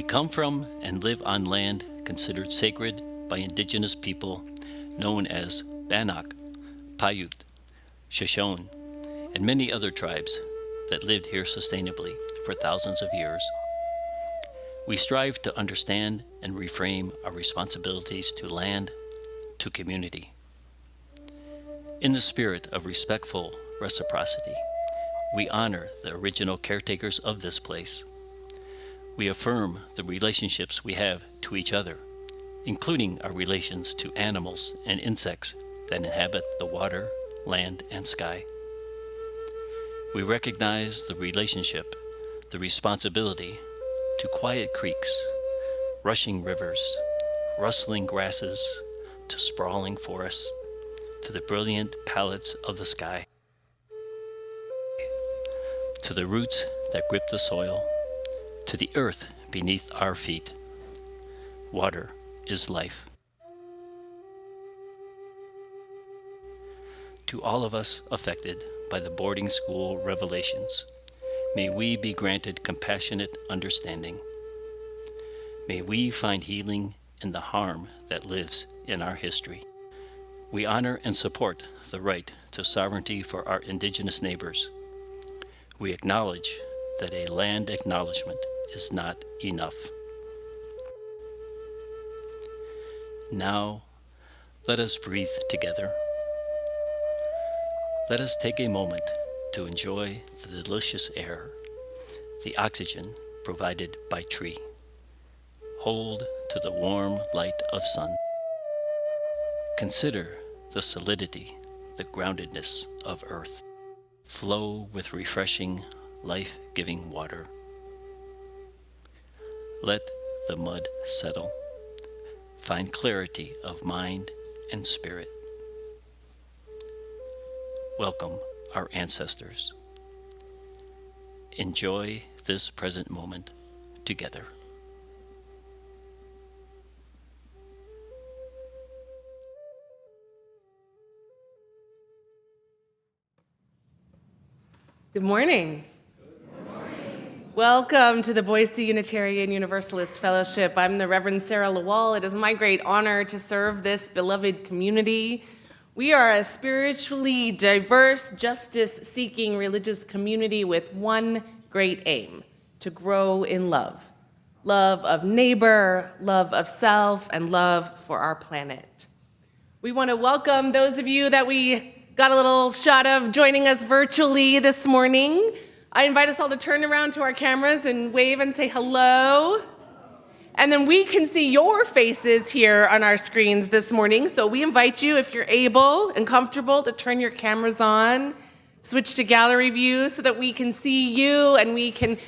come from and live on land considered sacred by indigenous people known as Bannock, Paiute, Shoshone, and many other tribes that lived here sustainably for thousands of years. We strive to understand and reframe our responsibilities to land, to community. In the spirit of respectful reciprocity, we honor the original caretakers of this place. We affirm the relationships we have to each other, including our relations to animals and insects that inhabit the water, land, and sky. We recognize the relationship, the responsibility to quiet creeks, rushing rivers, rustling grasses, to sprawling forests, to the brilliant palettes of the sky, to the roots that grip the soil, to the earth beneath our feet. Water is life. To all of us affected by the boarding school revelations, may we be granted compassionate understanding. May we find healing in the harm that lives in our history. We honor and support the right to sovereignty for our indigenous neighbors. We acknowledge that a land acknowledgement is not enough. Now, let us breathe together. Let us take a moment to enjoy the delicious air, the oxygen provided by tree. Hold to the warm light of sun. Consider the solidity, the groundedness of earth. Flow with refreshing, life-giving water. Let the mud settle. Find clarity of mind and spirit. Welcome our ancestors. Enjoy this present moment together. Good morning. Welcome to the Boise Unitarian Universalist Fellowship. I'm the Reverend Sara LaWall. It is my great honor to serve this beloved community. We are a spiritually diverse, justice-seeking religious community with one great aim: to grow in love. Love of neighbor, love of self, and love for our planet. We want to welcome those of you that we got a little shot of joining us virtually this morning. I invite us all to turn around to our cameras and wave and say hello. And then we can see your faces here on our screens this morning. So we invite you, if you're able and comfortable, to turn your cameras on, switch to gallery view so that we can see you and we can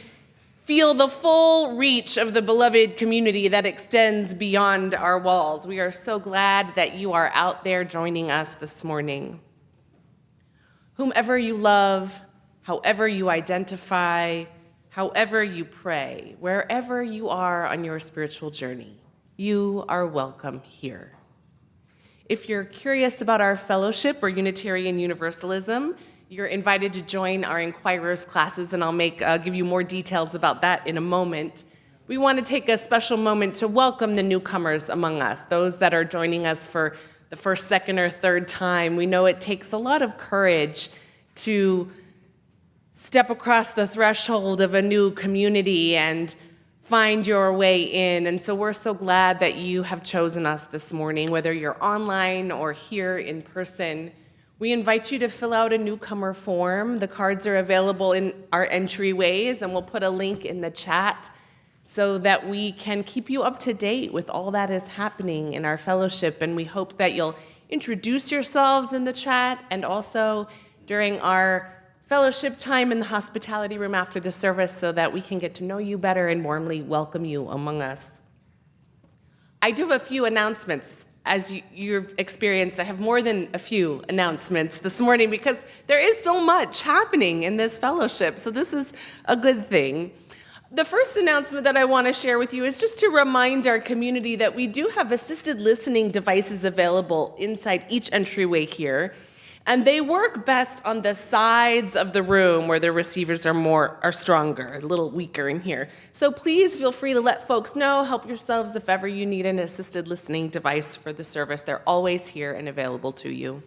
feel the full reach of the beloved community that extends beyond our walls. We are so glad that you are out there joining us this morning. Whomever you love, however you identify, however you pray, wherever you are on your spiritual journey, you are welcome here. If you're curious about our fellowship or Unitarian Universalism, you're invited to join our Inquirers classes, and I'll give you more details about that in a moment. We want to take a special moment to welcome the newcomers among us, those that are joining us for the first, second, or third time. We know it takes a lot of courage to step across the threshold of a new community and find your way in. And so we're so glad that you have chosen us this morning, whether you're online or here in person. We invite you to fill out a newcomer form. The cards are available in our entryways, and we'll put a link in the chat so that we can keep you up to date with all that is happening in our fellowship. And we hope that you'll introduce yourselves in the chat, and also during our fellowship time in the hospitality room after the service, so that we can get to know you better and warmly welcome you among us. I do have a few announcements. As you've experienced, I have more than a few announcements this morning because there is so much happening in this fellowship, so this is a good thing. The first announcement that I want to share with you is just to remind our community that we do have assisted listening devices available inside each entryway here. And they work best on the sides of the room where the receivers are stronger, a little weaker in here. So please feel free to let folks know, help yourselves if ever you need an assisted listening device for the service. They're always here and available to you.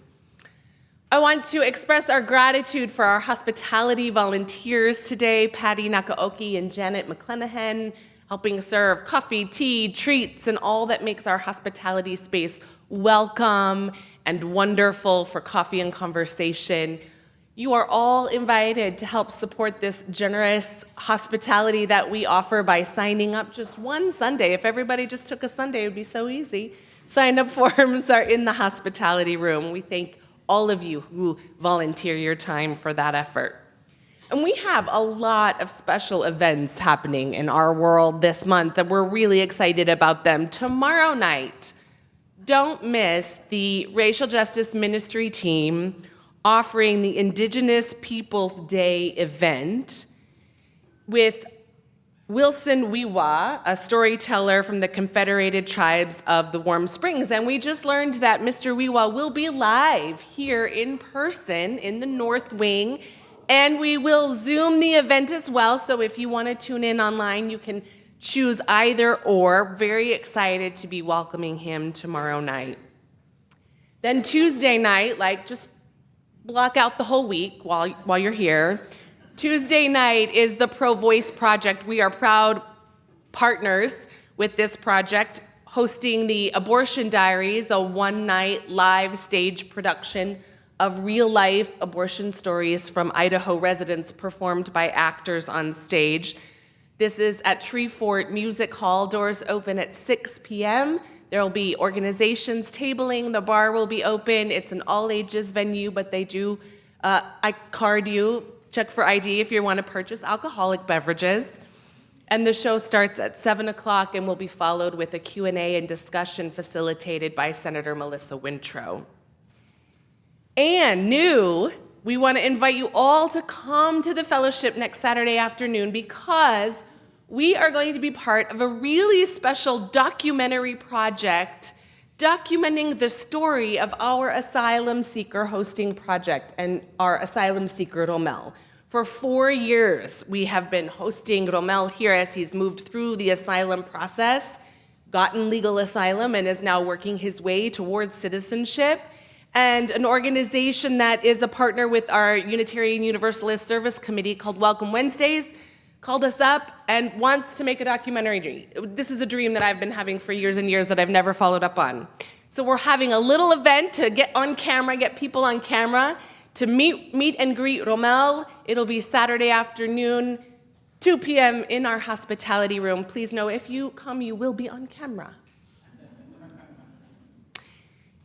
I want to express our gratitude for our hospitality volunteers today, Patty Nakaoki and Janet McClenahan, helping serve coffee, tea, treats, and all that makes our hospitality space welcome and wonderful for coffee and conversation. You are all invited to help support this generous hospitality that we offer by signing up just one Sunday. If everybody just took a Sunday, it would be so easy. Sign-up forms are in the hospitality room. We thank all of you who volunteer your time for that effort. And we have a lot of special events happening in our world this month, and we're really excited about them. Tomorrow night, don't miss the Racial Justice Ministry team offering the Indigenous Peoples Day event with Wilson Wiwa, a storyteller from the Confederated Tribes of the Warm Springs. And we just learned that Mr. Wiwa will be live here in person in the North Wing, and we will Zoom the event as well. So if you want to tune in online, you can choose either or. Very excited to be welcoming him tomorrow night. Then Tuesday night, just block out the whole week while you're here. Tuesday night is the Pro Voice Project. We are proud partners with this project, hosting the Abortion Diaries, a one-night live stage production of real-life abortion stories from Idaho residents performed by actors on stage. This is at Treefort Music Hall. Doors open at 6 p.m. There will be organizations tabling. The bar will be open. It's an all-ages venue, but they do card you. Check for ID if you want to purchase alcoholic beverages. And the show starts at 7 o'clock and will be followed with a Q&A and discussion facilitated by Senator Melissa Wintrow. And we want to invite you all to come to the fellowship next Saturday afternoon because we are going to be part of a really special documentary project documenting the story of our asylum seeker hosting project and our asylum seeker Romel. For 4 years, we have been hosting Romel here as he's moved through the asylum process, gotten legal asylum, and is now working his way towards citizenship. And an organization that is a partner with our Unitarian Universalist Service Committee called Welcome Wednesdays called us up and wants to make a documentary. This is a dream that I've been having for years and years that I've never followed up on. So we're having a little event to get on camera, get people on camera, to meet and greet Romel. It'll be Saturday afternoon, 2 p.m. in our hospitality room. Please know if you come, you will be on camera.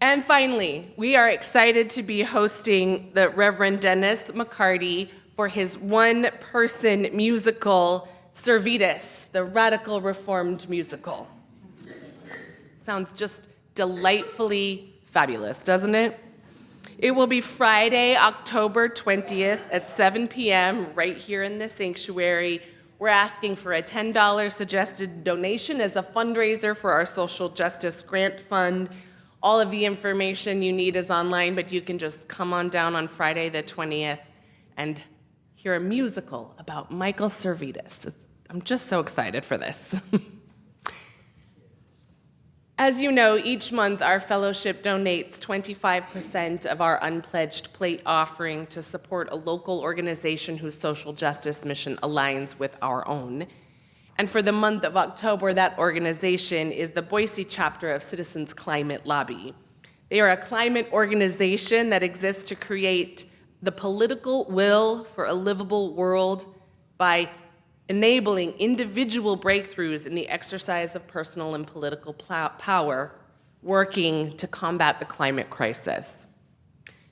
And finally, we are excited to be hosting the Reverend Dennis McCarty for his one-person musical, Servetus, the Radical Reformed musical. Sounds just delightfully fabulous, doesn't it? It will be Friday, October 20th at 7 p.m. right here in the sanctuary. We're asking for a $10 suggested donation as a fundraiser for our social justice grant fund. All of the information you need is online, but you can just come on down on Friday the 20th and hear a musical about Michael Servetus. I'm just so excited for this. As you know, each month our fellowship donates 25% of our unpledged plate offering to support a local organization whose social justice mission aligns with our own. And for the month of October, that organization is the Boise chapter of Citizens Climate Lobby. They are a climate organization that exists to create the political will for a livable world by enabling individual breakthroughs in the exercise of personal and political power, working to combat the climate crisis.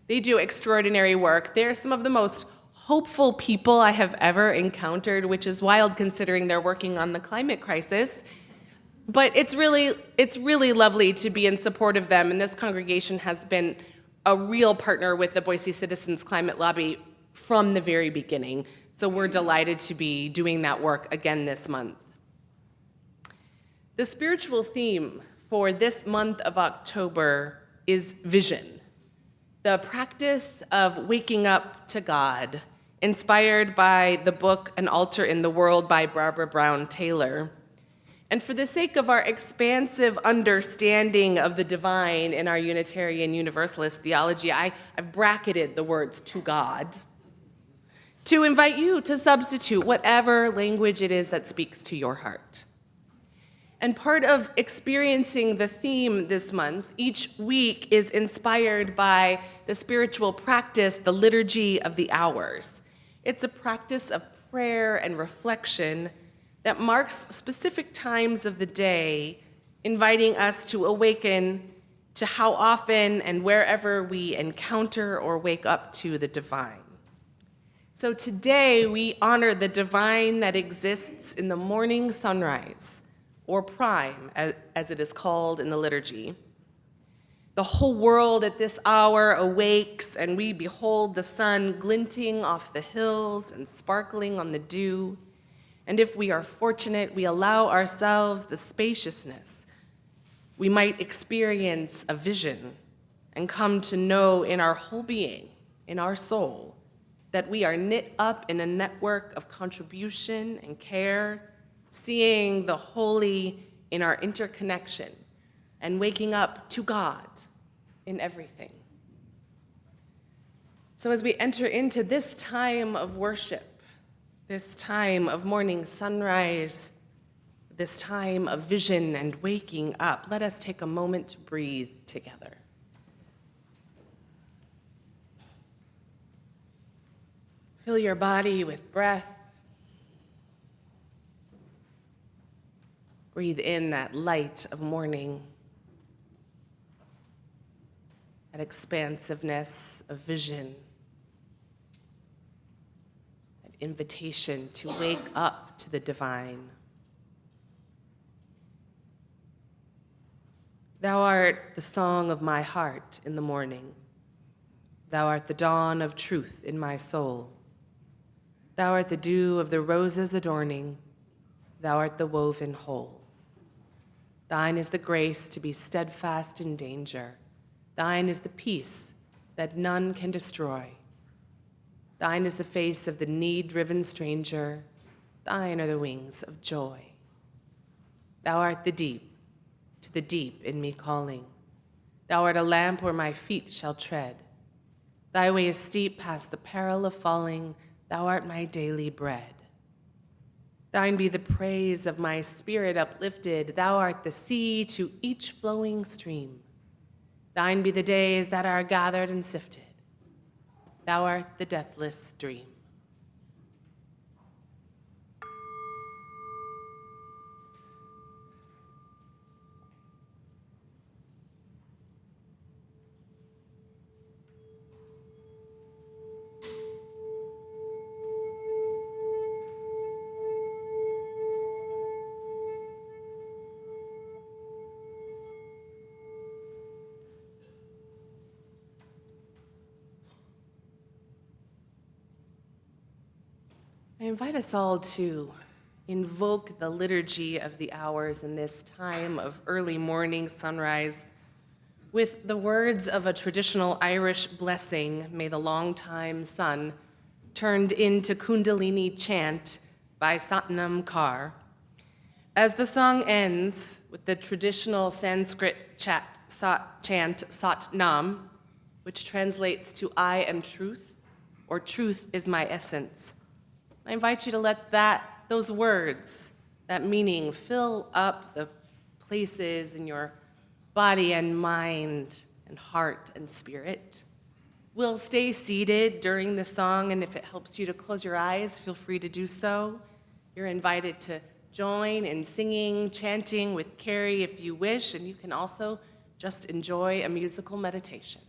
They do extraordinary work. They're some of the most hopeful people I have ever encountered, which is wild considering they're working on the climate crisis. But it's really lovely to be in support of them, and this congregation has been a real partner with the Boise Citizens Climate Lobby from the very beginning. So we're delighted to be doing that work again this month. The spiritual theme for this month of October is vision. the practice of waking up to God, inspired by the book An Altar in the World by Barbara Brown Taylor. And for the sake of our expansive understanding of the divine in our Unitarian Universalist theology, I've bracketed the words "to God" to invite you to substitute whatever language it is that speaks to your heart. And part of experiencing the theme this month, each week, is inspired by the spiritual practice, the Liturgy of the Hours. It's a practice of prayer and reflection that marks specific times of the day, inviting us to awaken to how often and wherever we encounter or wake up to the divine. So today we honor the divine that exists in the morning sunrise, or prime, as it is called in the liturgy. The whole world at this hour awakes, and we behold the sun glinting off the hills and sparkling on the dew. And if we are fortunate, we allow ourselves the spaciousness. We might experience a vision and come to know in our whole being, in our soul, that we are knit up in a network of contribution and care, seeing the holy in our interconnection, and waking up to God in everything. So as we enter into this time of worship, this time of morning sunrise, this time of vision and waking up, let us take a moment to breathe together. Fill your body with breath. Breathe in that light of morning, that expansiveness of vision, that invitation to wake up to the divine. Thou art the song of my heart in the morning. Thou art the dawn of truth in my soul. Thou art the dew of the roses adorning. Thou art the woven whole. Thine is the grace to be steadfast in danger. Thine is the peace that none can destroy. Thine is the face of the need-driven stranger. Thine are the wings of joy. Thou art the deep, to the deep in me calling. Thou art a lamp where my feet shall tread. Thy way is steep past the peril of falling. Thou art my daily bread. Thine be the praise of my spirit uplifted. Thou art the sea to each flowing stream. Thine be the days that are gathered and sifted. Thou art the deathless dream. I invite us all to invoke the liturgy of the hours in this time of early morning sunrise with the words of a traditional Irish blessing, "May the long-time sun," turned into Kundalini chant by Satnam Kaur. As the song ends with the traditional Sanskrit chant Satnam, which translates to "I am truth," or "truth is my essence," I invite you to let those words, that meaning, fill up the places in your body and mind and heart and spirit. We'll stay seated during the song, and if it helps you to close your eyes, feel free to do so. You're invited to join in singing, chanting with Carrie if you wish, and you can also just enjoy a musical meditation.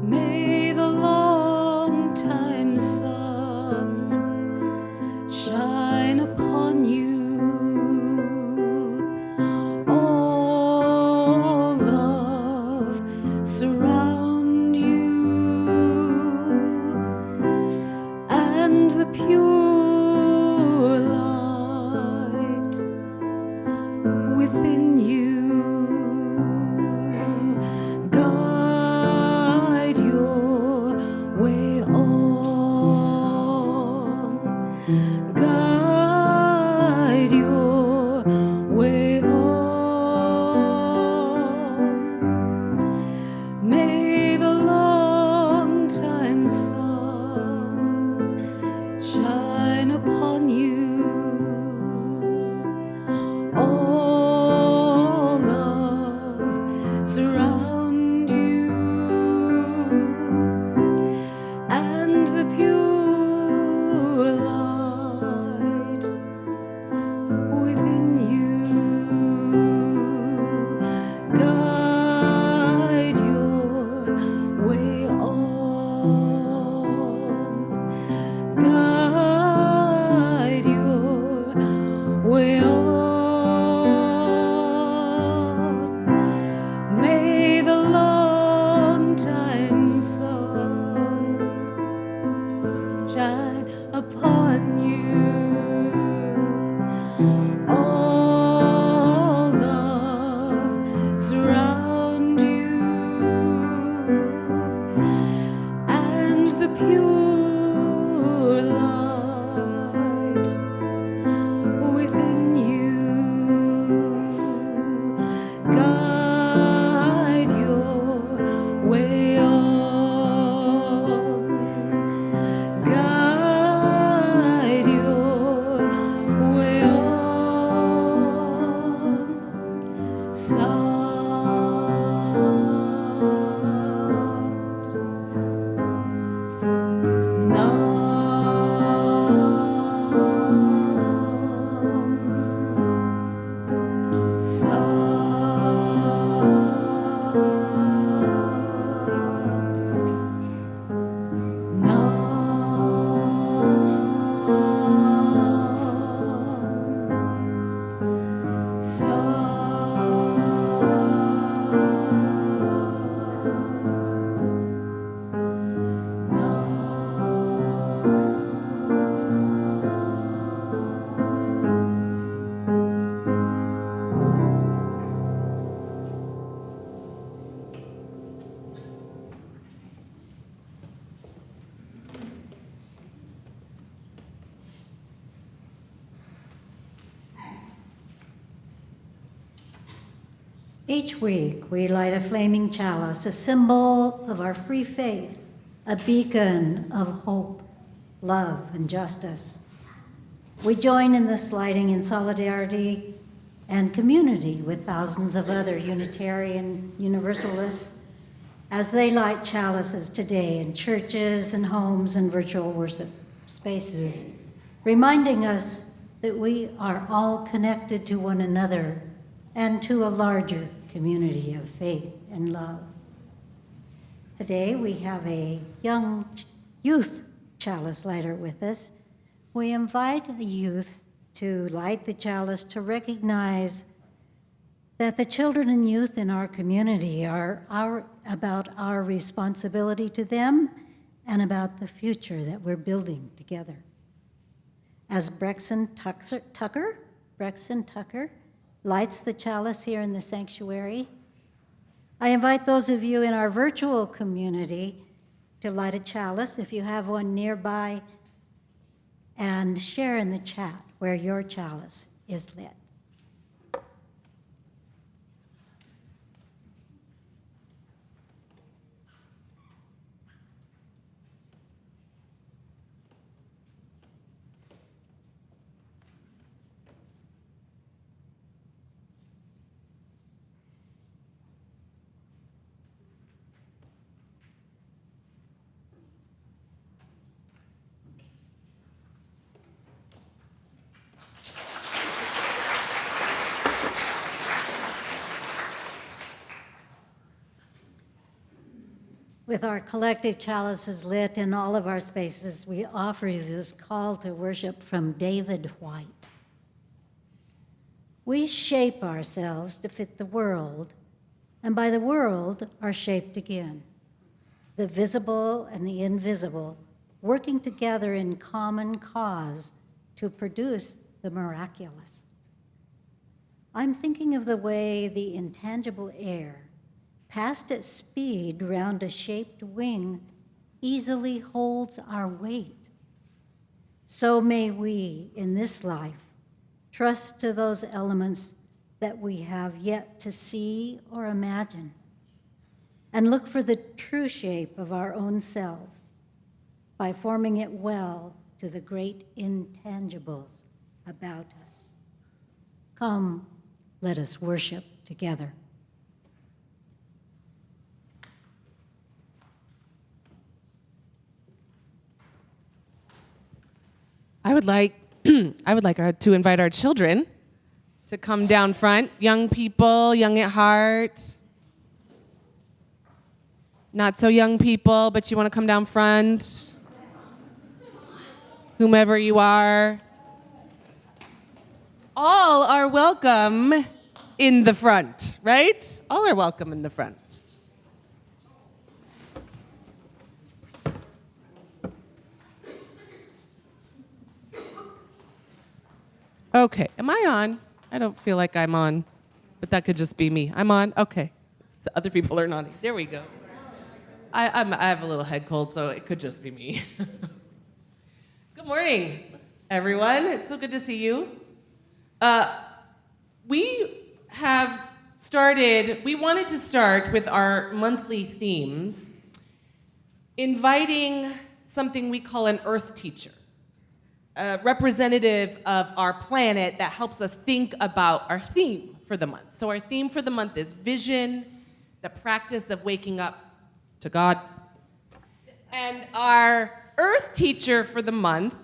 May the long-time sun shine upon you. All love surround Each week, we light a flaming chalice, a symbol of our free faith, a beacon of hope, love, and justice. We join in this lighting in solidarity and community with thousands of other Unitarian Universalists as they light chalices today in churches and homes and virtual worship spaces, reminding us that we are all connected to one another and to a larger community of faith and love. Today we have a young youth chalice lighter with us. We invite a youth to light the chalice to recognize that the children and youth in our community are about our responsibility to them and about the future that we're building together. As Braxton Tucker lights the chalice here in the sanctuary, I invite those of you in our virtual community to light a chalice if you have one nearby and share in the chat where your chalice is lit. With our collective chalices lit in all of our spaces, we offer you this call to worship from David White. We shape ourselves to fit the world, and by the world are shaped again. The visible and the invisible working together in common cause to produce the miraculous. I'm thinking of the way the intangible air passed at speed round a shaped wing easily holds our weight. So may we, in this life, trust to those elements that we have yet to see or imagine, and look for the true shape of our own selves by forming it well to the great intangibles about us. Come, let us worship together. I would like to invite our children to come down front. Young people, young at heart. Not so young people, but you want to come down front. Whomever you are. All are welcome in the front, right? All are welcome in the front. Okay, am I on? I don't feel like I'm on, but that could just be me. I'm on? Okay. So other people are nodding. There we go. I have a little head cold, so it could just be me. Good morning, everyone. It's so good to see you. We wanted to start with our monthly themes, inviting something we call an Earth teacher. A representative of our planet that helps us think about our theme for the month. So our theme for the month is vision, the practice of waking up to God. And our Earth teacher for the month,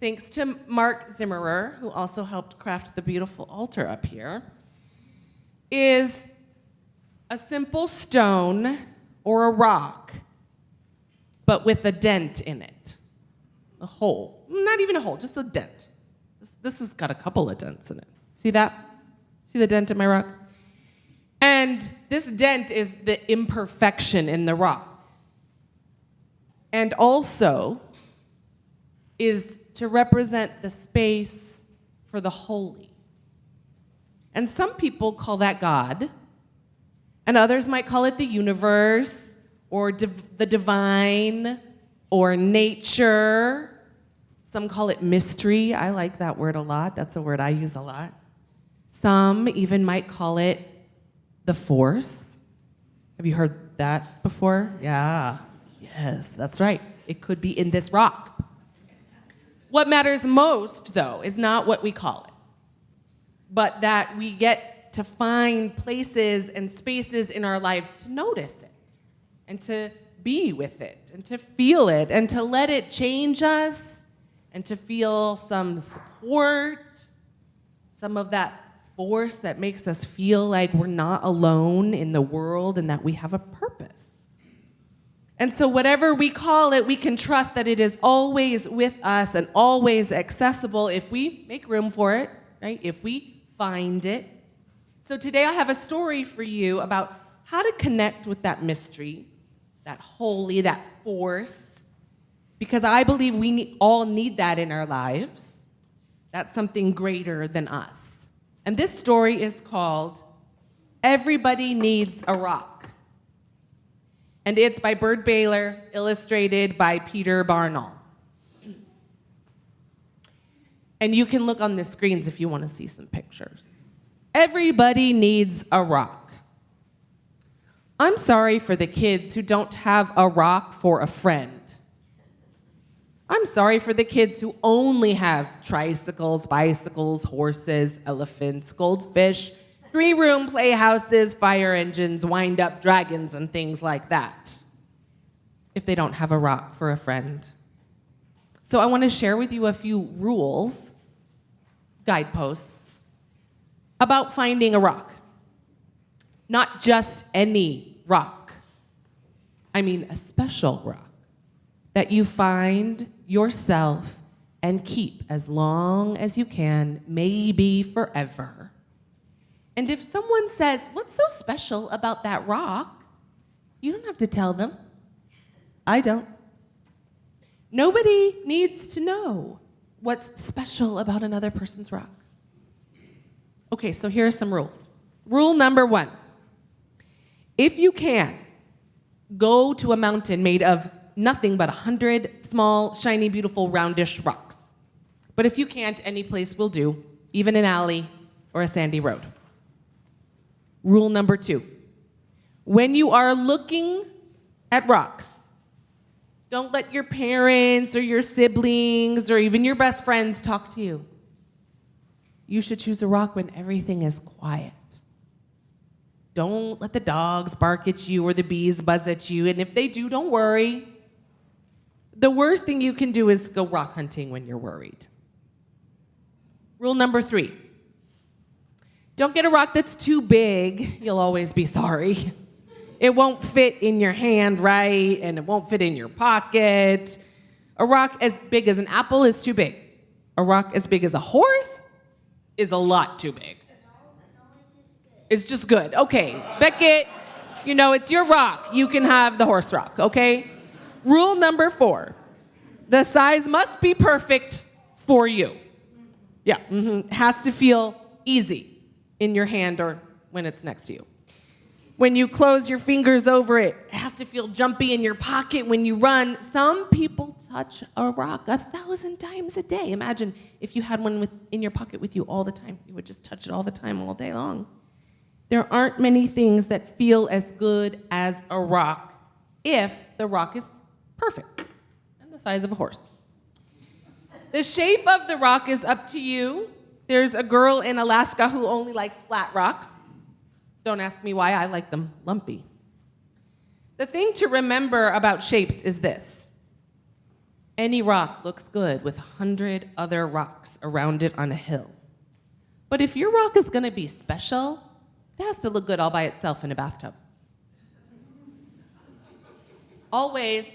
thanks to Mark Zimmerer, who also helped craft the beautiful altar up here, is a simple stone or a rock, but with a dent in it. A hole. Not even a hole, just a dent. This has got a couple of dents in it. See that? See the dent in my rock? And this dent is the imperfection in the rock. And also is to represent the space for the holy. And some people call that God, and others might call it the universe, or the divine, or nature. Some call it mystery. I like that word a lot. That's a word I use a lot. Some even might call it the force. Have you heard that before? Yeah. Yes, that's right. It could be in this rock. What matters most, though, is not what we call it, but that we get to find places and spaces in our lives to notice it and to be with it and to feel it and to let it change us and to feel some support, some of that force that makes us feel like we're not alone in the world and that we have a purpose. And so whatever we call it, we can trust that it is always with us and always accessible if we make room for it, right? If we find it. So today I have a story for you about how to connect with that mystery, that holy, that force, because I believe we all need that in our lives. That's something greater than us. And this story is called Everybody Needs a Rock. And it's by Bert Baylor, illustrated by Peter Barnall. And you can look on the screens if you want to see some pictures. Everybody needs a rock. I'm sorry for the kids who don't have a rock for a friend. I'm sorry for the kids who only have tricycles, bicycles, horses, elephants, goldfish, 3-room playhouses, fire engines, wind-up dragons, and things like that, if they don't have a rock for a friend. So I want to share with you a few rules, guideposts, about finding a rock. Not just any rock. I mean a special rock that you find yourself and keep as long as you can, maybe forever. And if someone says, "What's so special about that rock?" you don't have to tell them. I don't. Nobody needs to know what's special about another person's rock. Okay, so here are some rules. Rule number 1. If you can, go to a mountain made of nothing but 100 small, shiny, beautiful, roundish rocks. But if you can't, any place will do, even an alley or a sandy road. Rule number 2. When you are looking at rocks, don't let your parents or your siblings or even your best friends talk to you. You should choose a rock when everything is quiet. Don't let the dogs bark at you or the bees buzz at you, and if they do, don't worry. The worst thing you can do is go rock hunting when you're worried. Rule number 3. Don't get a rock that's too big. You'll always be sorry. It won't fit in your hand right, and it won't fit in your pocket. A rock as big as an apple is too big. A rock as big as a horse is a lot too big. It's just good. Okay, Beckett, it's your rock. You can have the horse rock, okay? Rule number 4. The size must be perfect for you. Yeah, It has to feel easy in your hand or when it's next to you. When you close your fingers over it, it has to feel jumpy in your pocket when you run. Some people touch a rock 1,000 times a day. Imagine if you had one in your pocket with you all the time. You would just touch it all the time, all day long. There aren't many things that feel as good as a rock if the rock is perfect and the size of a horse. The shape of the rock is up to you. There's a girl in Alaska who only likes flat rocks. Don't ask me why, I like them lumpy. The thing to remember about shapes is this. Any rock looks good with 100 other rocks around it on a hill. But if your rock is going to be special, it has to look good all by itself in a bathtub. Always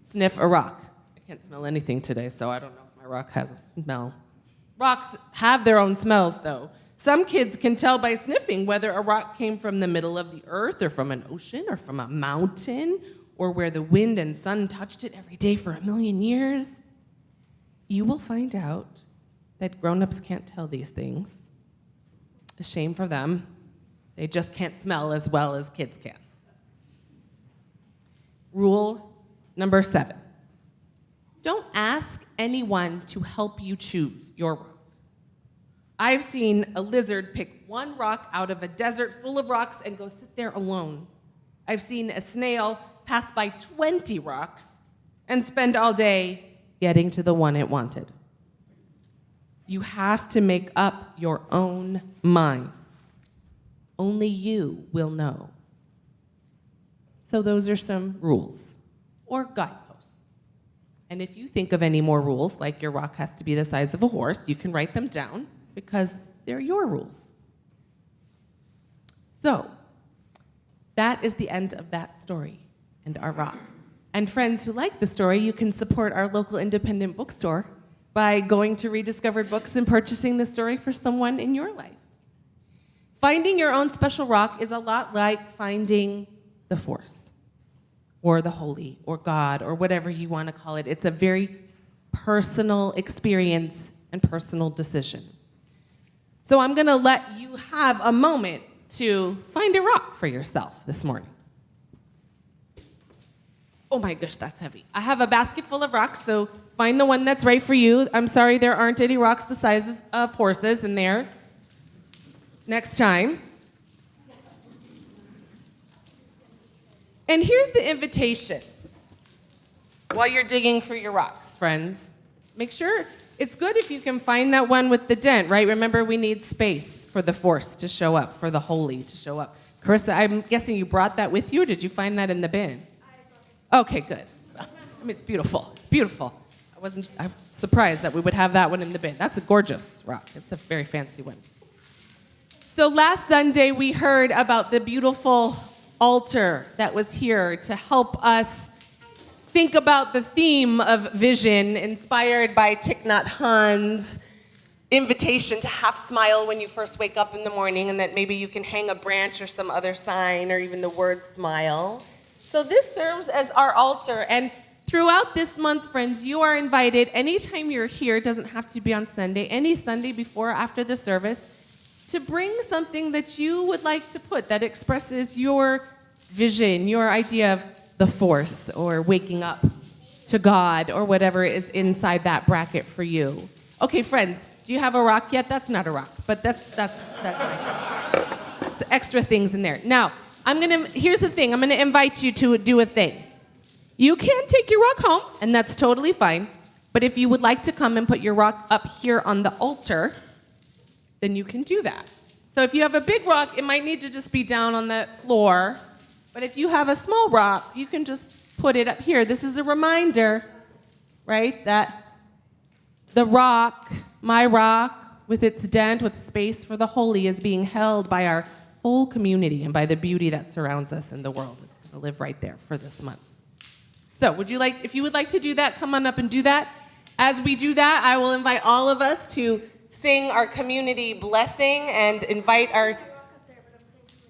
sniff a rock. I can't smell anything today, so I don't know if my rock has a smell. Rocks have their own smells, though. Some kids can tell by sniffing whether a rock came from the middle of the earth or from an ocean or from a mountain or where the wind and sun touched it every day for 1,000,000 years. You will find out that grown-ups can't tell these things. It's a shame for them. They just can't smell as well as kids can. Rule number 7. Don't ask anyone to help you choose your rock. I've seen a lizard pick one rock out of a desert full of rocks and go sit there alone. I've seen a snail pass by 20 rocks and spend all day getting to the one it wanted. You have to make up your own mind. Only you will know. So those are some rules or guideposts. And if you think of any more rules, like your rock has to be the size of a horse, you can write them down because they're your rules. So that is the end of that story and our rock. And friends who like the story, you can support our local independent bookstore by going to Rediscovered Books and purchasing the story for someone in your life. Finding your own special rock is a lot like finding the Force or the Holy or God or whatever you want to call it. It's a very personal experience and personal decision. So I'm going to let you have a moment to find a rock for yourself this morning. Oh my gosh, that's heavy. I have a basket full of rocks, so find the one that's right for you. I'm sorry there aren't any rocks the size of horses in there. Next time. And here's the invitation. While you're digging for your rocks, friends, make sure it's good if you can find that one with the dent, right? Remember, we need space for the Force to show up, for the Holy to show up. Carissa, I'm guessing you brought that with you, or did you find that in the bin? Okay, good. Well, I mean, it's beautiful, beautiful. I'm surprised that we would have that one in the bin. That's a gorgeous rock. It's a very fancy one. So last Sunday, we heard about the beautiful altar that was here to help us think about the theme of vision, inspired by Thich Nhat Hanh's invitation to half smile when you first wake up in the morning, and that maybe you can hang a branch or some other sign or even the word smile. So this serves as our altar, and throughout this month, friends, you are invited anytime you're here, it doesn't have to be on Sunday, any Sunday before or after the service, to bring something that you would like to put that expresses your vision, your idea of the Force, or waking up to God, or whatever is inside that bracket for you. Okay, friends, do you have a rock yet? That's not a rock, but that's nice. It's extra things in there. Now, here's the thing. I'm gonna invite you to do a thing. You can take your rock home, and that's totally fine. But if you would like to come and put your rock up here on the altar, then you can do that. So if you have a big rock, it might need to just be down on the floor. But if you have a small rock, you can just put it up here. This is a reminder, right, that the rock, my rock, with its dent, with space for the Holy, is being held by our whole community and by the beauty that surrounds us in the world. It's going to live right there for this month. So if you would like to do that, come on up and do that. As we do that, I will invite all of us to sing our community blessing and invite our...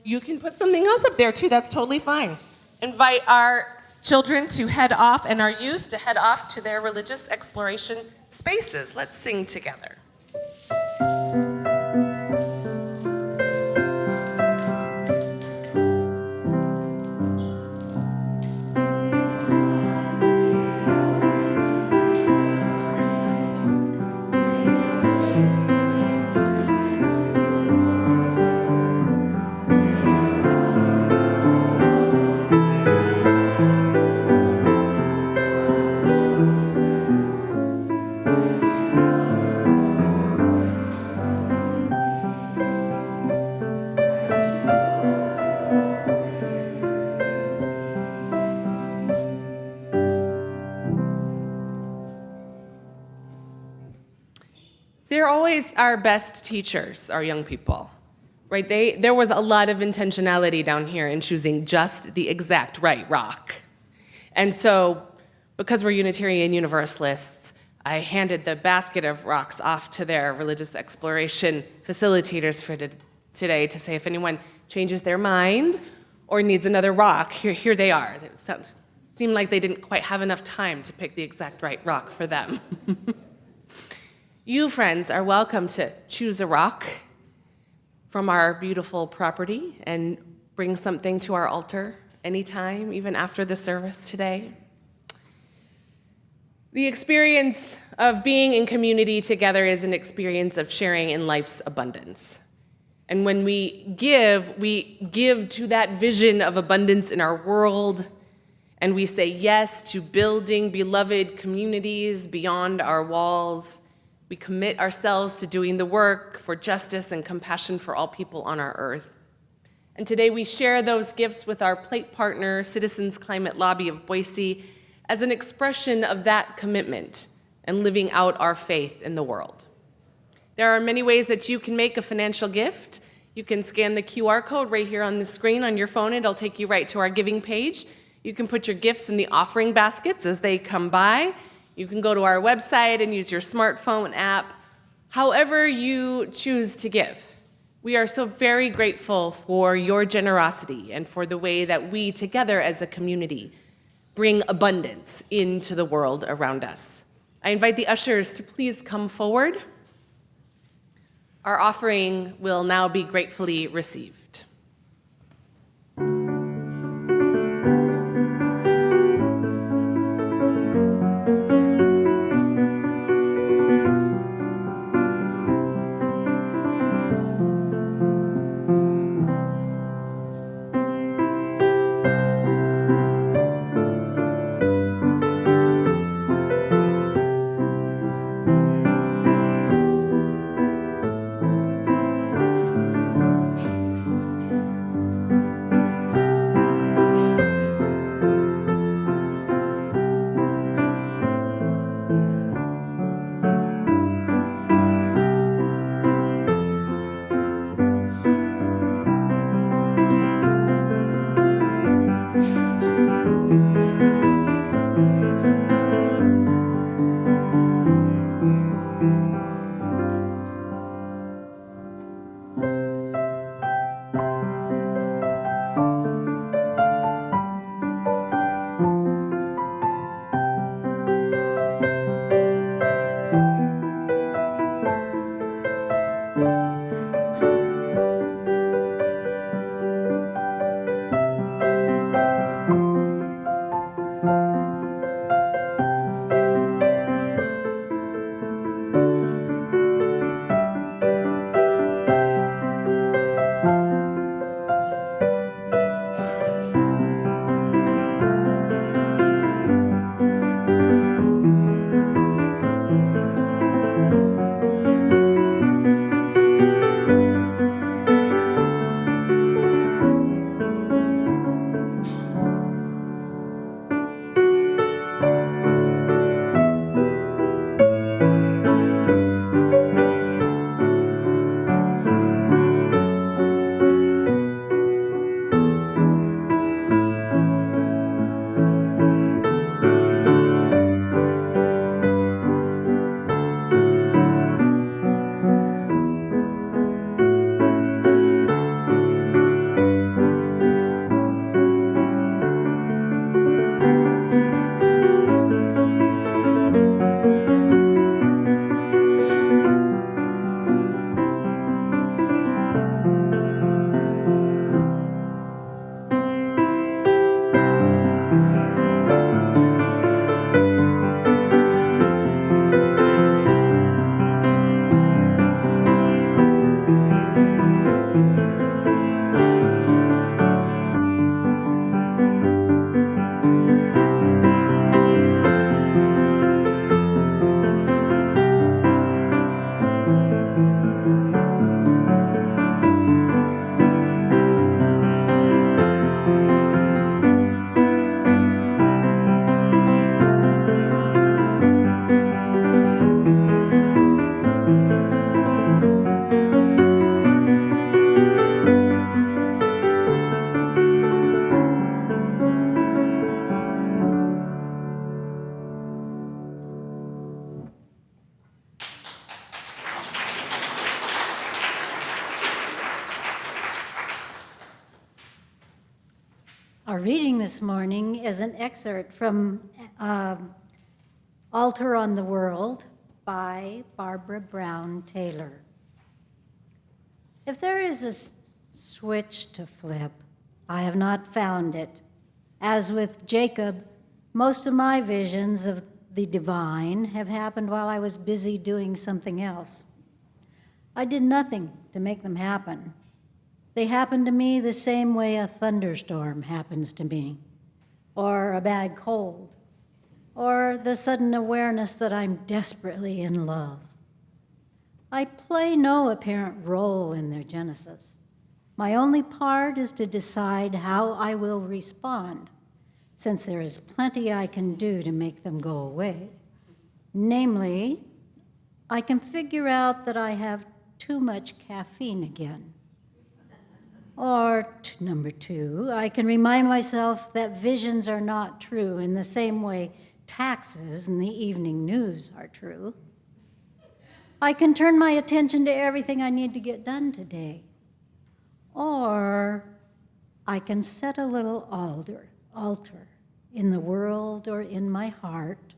You can put something else up there too, that's totally fine. Invite our children to head off and our youth to head off to their religious exploration spaces. Let's sing together. They're always our best teachers, our young people, right? There was a lot of intentionality down here in choosing just the exact right rock. And so, because we're Unitarian Universalists, I handed the basket of rocks off to their religious exploration facilitators for today to say if anyone changes their mind or needs another rock, here they are. It seemed like they didn't quite have enough time to pick the exact right rock for them. You, friends, are welcome to choose a rock from our beautiful property and bring something to our altar anytime, even after the service today. The experience of being in community together is an experience of sharing in life's abundance. And when we give to that vision of abundance in our world, and we say yes to building beloved communities beyond our walls. We commit ourselves to doing the work for justice and compassion for all people on our earth. And today we share those gifts with our plate partner, Citizens Climate Lobby of Boise, as an expression of that commitment and living out our faith in the world. There are many ways that you can make a financial gift. You can scan the QR code right here on the screen on your phone. It'll take you right to our giving page. You can put your gifts in the offering baskets as they come by. You can go to our website and use your smartphone app. However you choose to give. We are so very grateful for your generosity and for the way that we together as a community bring abundance into the world around us. I invite the ushers to please come forward. Our offering will now be gratefully received. Our reading this morning is an excerpt from Altar on the World by Barbara Brown Taylor. If there is a switch to flip, I have not found it. As with Jacob, most of my visions of the divine have happened while I was busy doing something else. I did nothing to make them happen. They happened to me the same way a thunderstorm happens to me, or a bad cold, or the sudden awareness that I'm desperately in love. I play no apparent role in their genesis. My only part is to decide how I will respond, since there is plenty I can do to make them go away. Namely, I can figure out that I have too much caffeine again. Or, number two, I can remind myself that visions are not true in the same way taxes and the evening news are true. I can turn my attention to everything I need to get done today. Or I can set a little altar in the world or in my heart.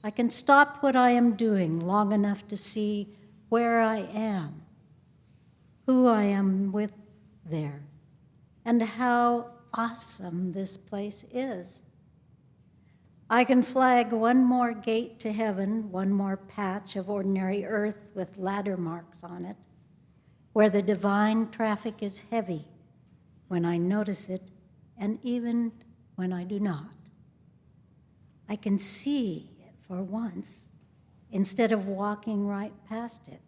I can stop what I am doing long enough to see where I am, who I am with there, and how awesome this place is. I can flag one more gate to heaven, one more patch of ordinary earth with ladder marks on it, where the divine traffic is heavy when I notice it and even when I do not. I can see it for once instead of walking right past it.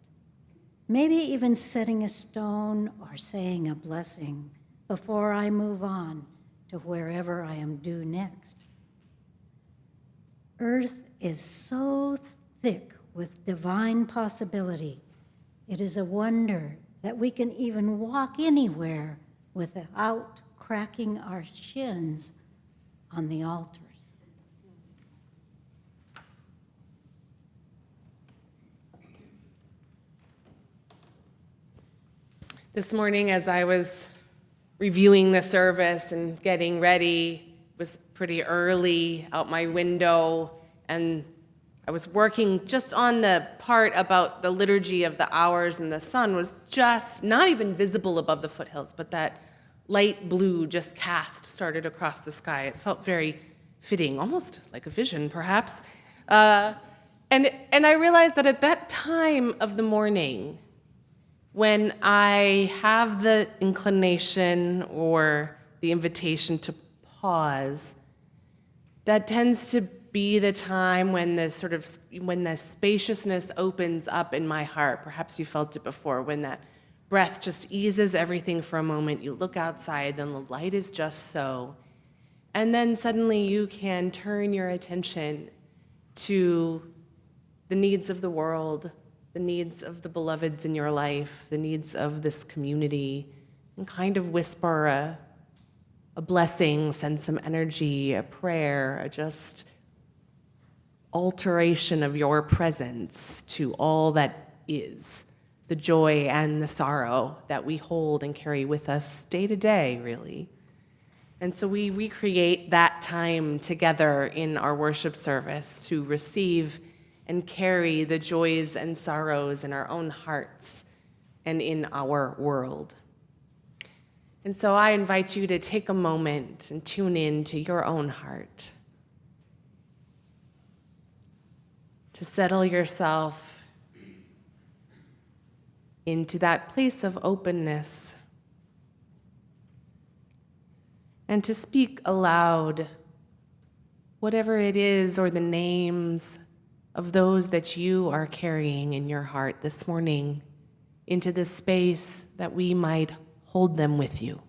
Maybe even setting a stone or saying a blessing before I move on to wherever I am due next. Earth is so thick with divine possibility. It is a wonder that we can even walk anywhere without cracking our shins on the altars. This morning, as I was reviewing the service and getting ready, it was pretty early out my window, and I was working just on the part about the liturgy of the hours, and the sun was just not even visible above the foothills, but that light blue just started across the sky. It felt very fitting, almost like a vision, perhaps. And I realized that at that time of the morning, when I have the inclination or the invitation to pause, that tends to be the time when the spaciousness opens up in my heart. Perhaps you felt it before, when that breath just eases everything for a moment. You look outside, then the light is just so. And then suddenly you can turn your attention to the needs of the world, the needs of the beloveds in your life, the needs of this community, and kind of whisper a blessing, send some energy, a prayer, a just alteration of your presence to all that is, the joy and the sorrow that we hold and carry with us day to day, really. And so we recreate that time together in our worship service to receive and carry the joys and sorrows in our own hearts and in our world. And so I invite you to take a moment and tune in to your own heart, to settle yourself into that place of openness, and to speak aloud whatever it is or the names of those that you are carrying in your heart this morning into this space that we might hold them with you.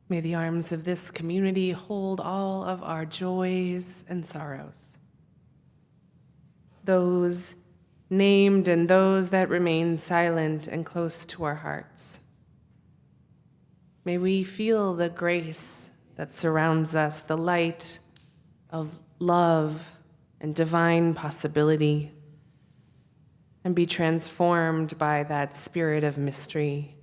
May the arms of this community hold all of our joys and sorrows, those named and those that remain silent and close to our hearts. May we feel the grace that surrounds us, the light of love and divine possibility. and be transformed by that spirit of mystery,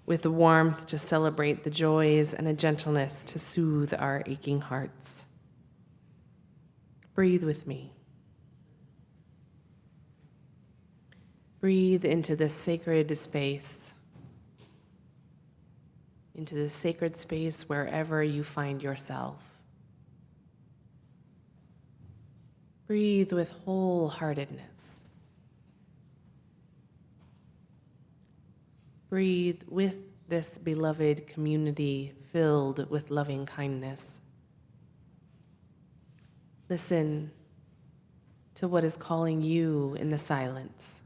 with the warmth to celebrate the joys and a gentleness to soothe our aching hearts. Breathe with me. Breathe into this sacred space, into this sacred space wherever you find yourself. Breathe with wholeheartedness. Breathe with this beloved community filled with loving kindness. Listen to what is calling you in the silence.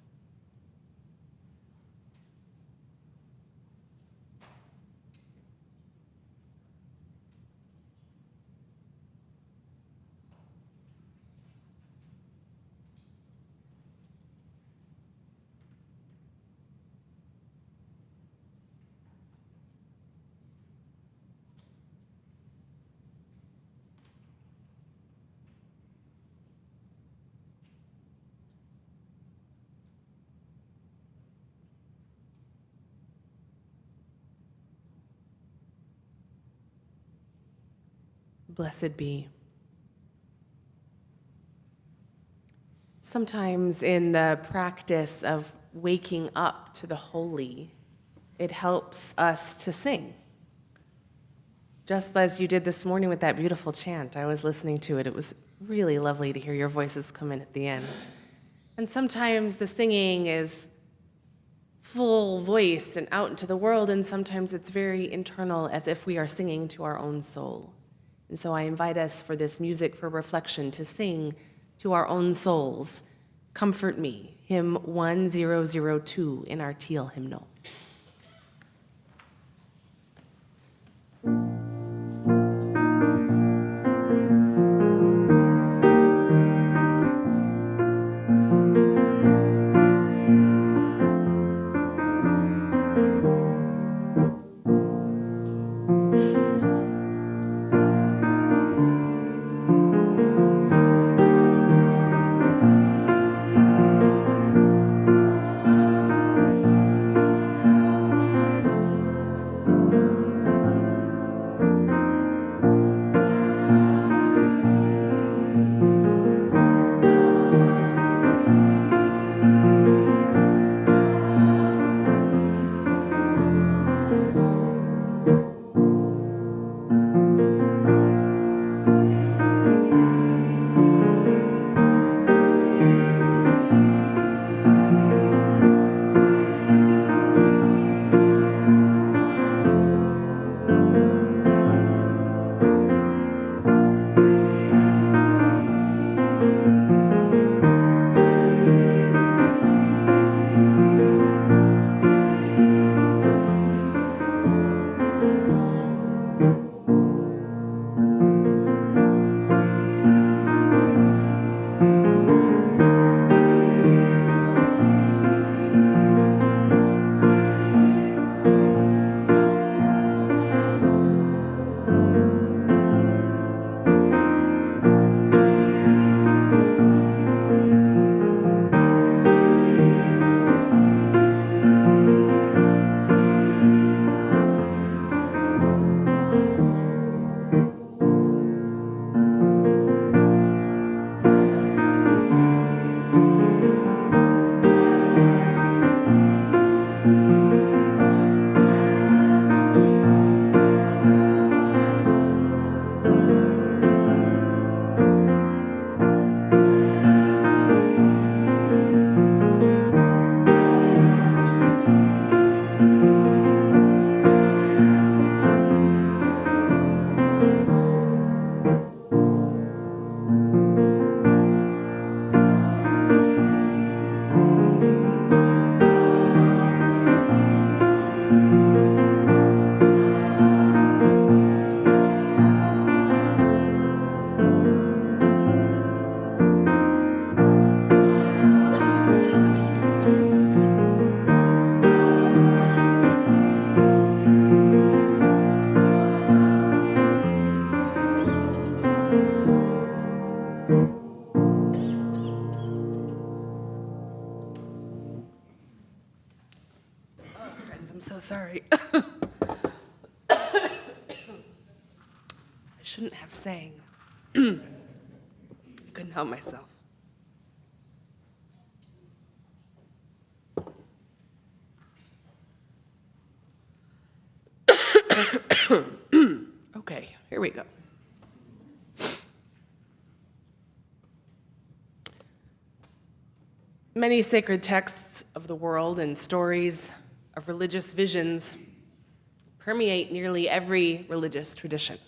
Blessed be. Sometimes in the practice of waking up to the holy, it helps us to sing. Just as you did this morning with that beautiful chant. I was listening to it. It was really lovely to hear your voices come in at the end. And sometimes the singing is full voiced and out into the world, and sometimes it's very internal, as if we are singing to our own soul. And so I invite us for this music for reflection to sing to our own souls, Comfort Me, hymn 1002 in our teal hymnal. hands. I'm so sorry. I shouldn't have sang. I couldn't help myself. Okay, here we go. Many sacred texts of the world and stories of religious visions permeate nearly every religious tradition.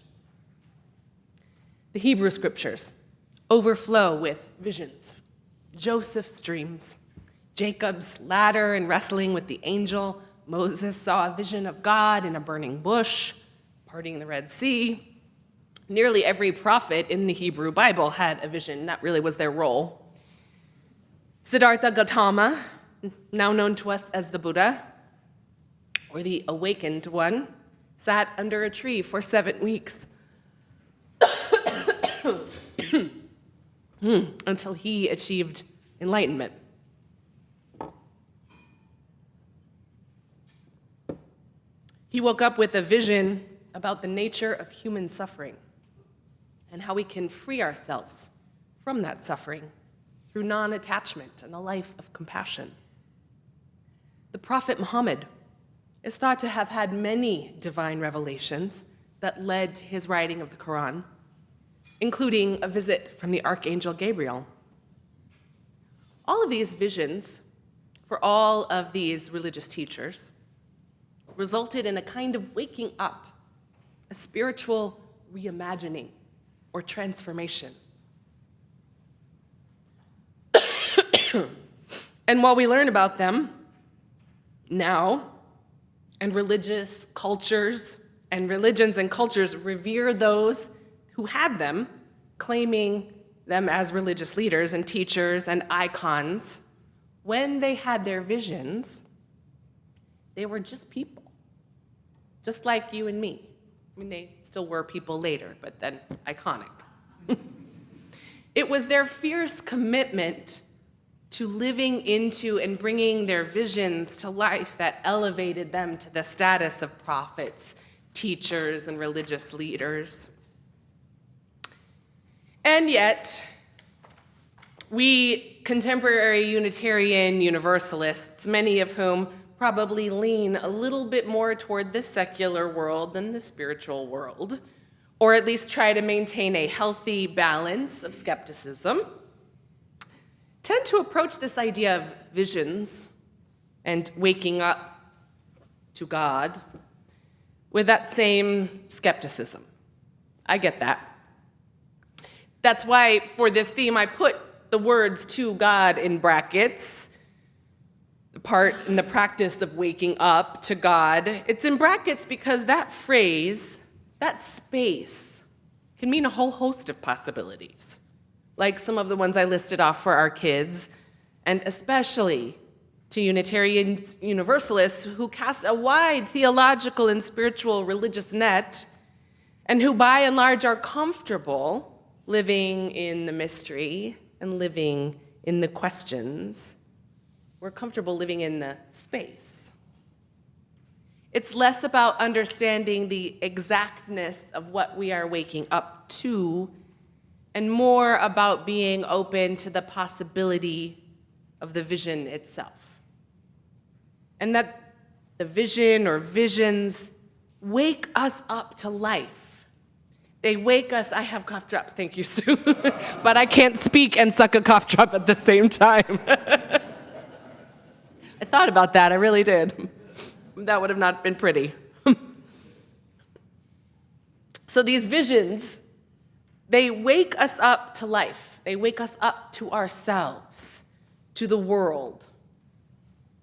The Hebrew scriptures overflow with visions. Joseph's dreams, Jacob's ladder and wrestling with the angel. Moses saw a vision of God in a burning bush, parting the Red Sea. Nearly every prophet in the Hebrew Bible had a vision. That really was their role. Siddhartha Gautama, now known to us as the Buddha, or the awakened one, sat under a tree for 7 weeks until he achieved enlightenment. He woke up with a vision about the nature of human suffering and how we can free ourselves from that suffering through non-attachment and a life of compassion. The Prophet Muhammad is thought to have had many divine revelations that led to his writing of the Quran, including a visit from the Archangel Gabriel. All of these visions, for all of these religious teachers, resulted in a kind of waking up, a spiritual reimagining or transformation. And while we learn about them now, and religious cultures and religions and cultures revere those who had them, claiming them as religious leaders and teachers and icons, when they had their visions, they were just people, just like you and me. I mean, they still were people later, but then iconic. It was their fierce commitment to living into and bringing their visions to life that elevated them to the status of prophets, teachers, and religious leaders. And yet, we contemporary Unitarian Universalists, many of whom probably lean a little bit more toward the secular world than the spiritual world, or at least try to maintain a healthy balance of skepticism, tend to approach this idea of visions and waking up to God with that same skepticism. I get that. That's why for this theme I put the words "to God" in brackets, the part in the practice of waking up to God. It's in brackets because that phrase, that space, can mean a whole host of possibilities, like some of the ones I listed off for our kids, and especially to Unitarian Universalists who cast a wide theological and spiritual religious net, and who by and large are comfortable living in the mystery and living in the questions. We're comfortable living in the space. It's less about understanding the exactness of what we are waking up to, and more about being open to the possibility of the vision itself. And that the vision or visions wake us up to life. They wake us, I have cough drops, thank you, Sue, but I can't speak and suck a cough drop at the same time. I thought about that, I really did. That would have not been pretty. So these visions, they wake us up to life. They wake us up to ourselves, to the world,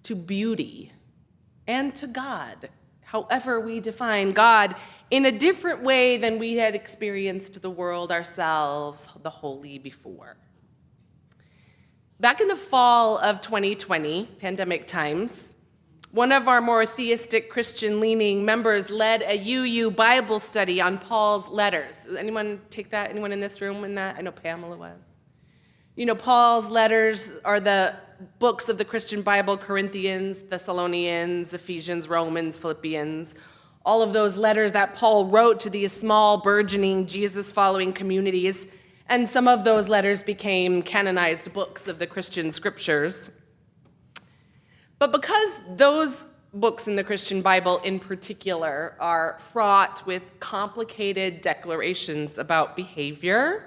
to beauty, and to God, however we define God, in a different way than we had experienced the world, ourselves, the holy before. Back in the fall of 2020, pandemic times, one of our more theistic Christian-leaning members led a UU Bible study on Paul's letters. Anyone take that? Anyone in this room in that? I know Pamela was. Paul's letters are the books of the Christian Bible: Corinthians, Thessalonians, Ephesians, Romans, Philippians. All of those letters that Paul wrote to these small, burgeoning, Jesus-following communities. And some of those letters became canonized books of the Christian scriptures. But because those books in the Christian Bible in particular are fraught with complicated declarations about behavior,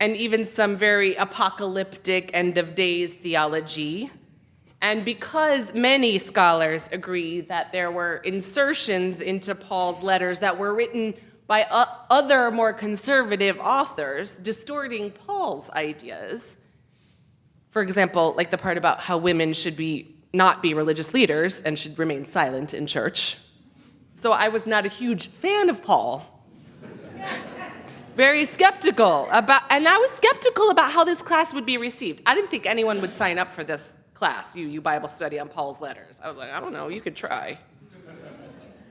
and even some very apocalyptic end-of-days theology, and because many scholars agree that there were insertions into Paul's letters that were written by other more conservative authors, distorting Paul's ideas, for example, like the part about how women should not be religious leaders and should remain silent in church. So I was not a huge fan of Paul. Very skeptical and I was skeptical about how this class would be received. I didn't think anyone would sign up for this class, you Bible study on Paul's letters. I was like, I don't know, you could try.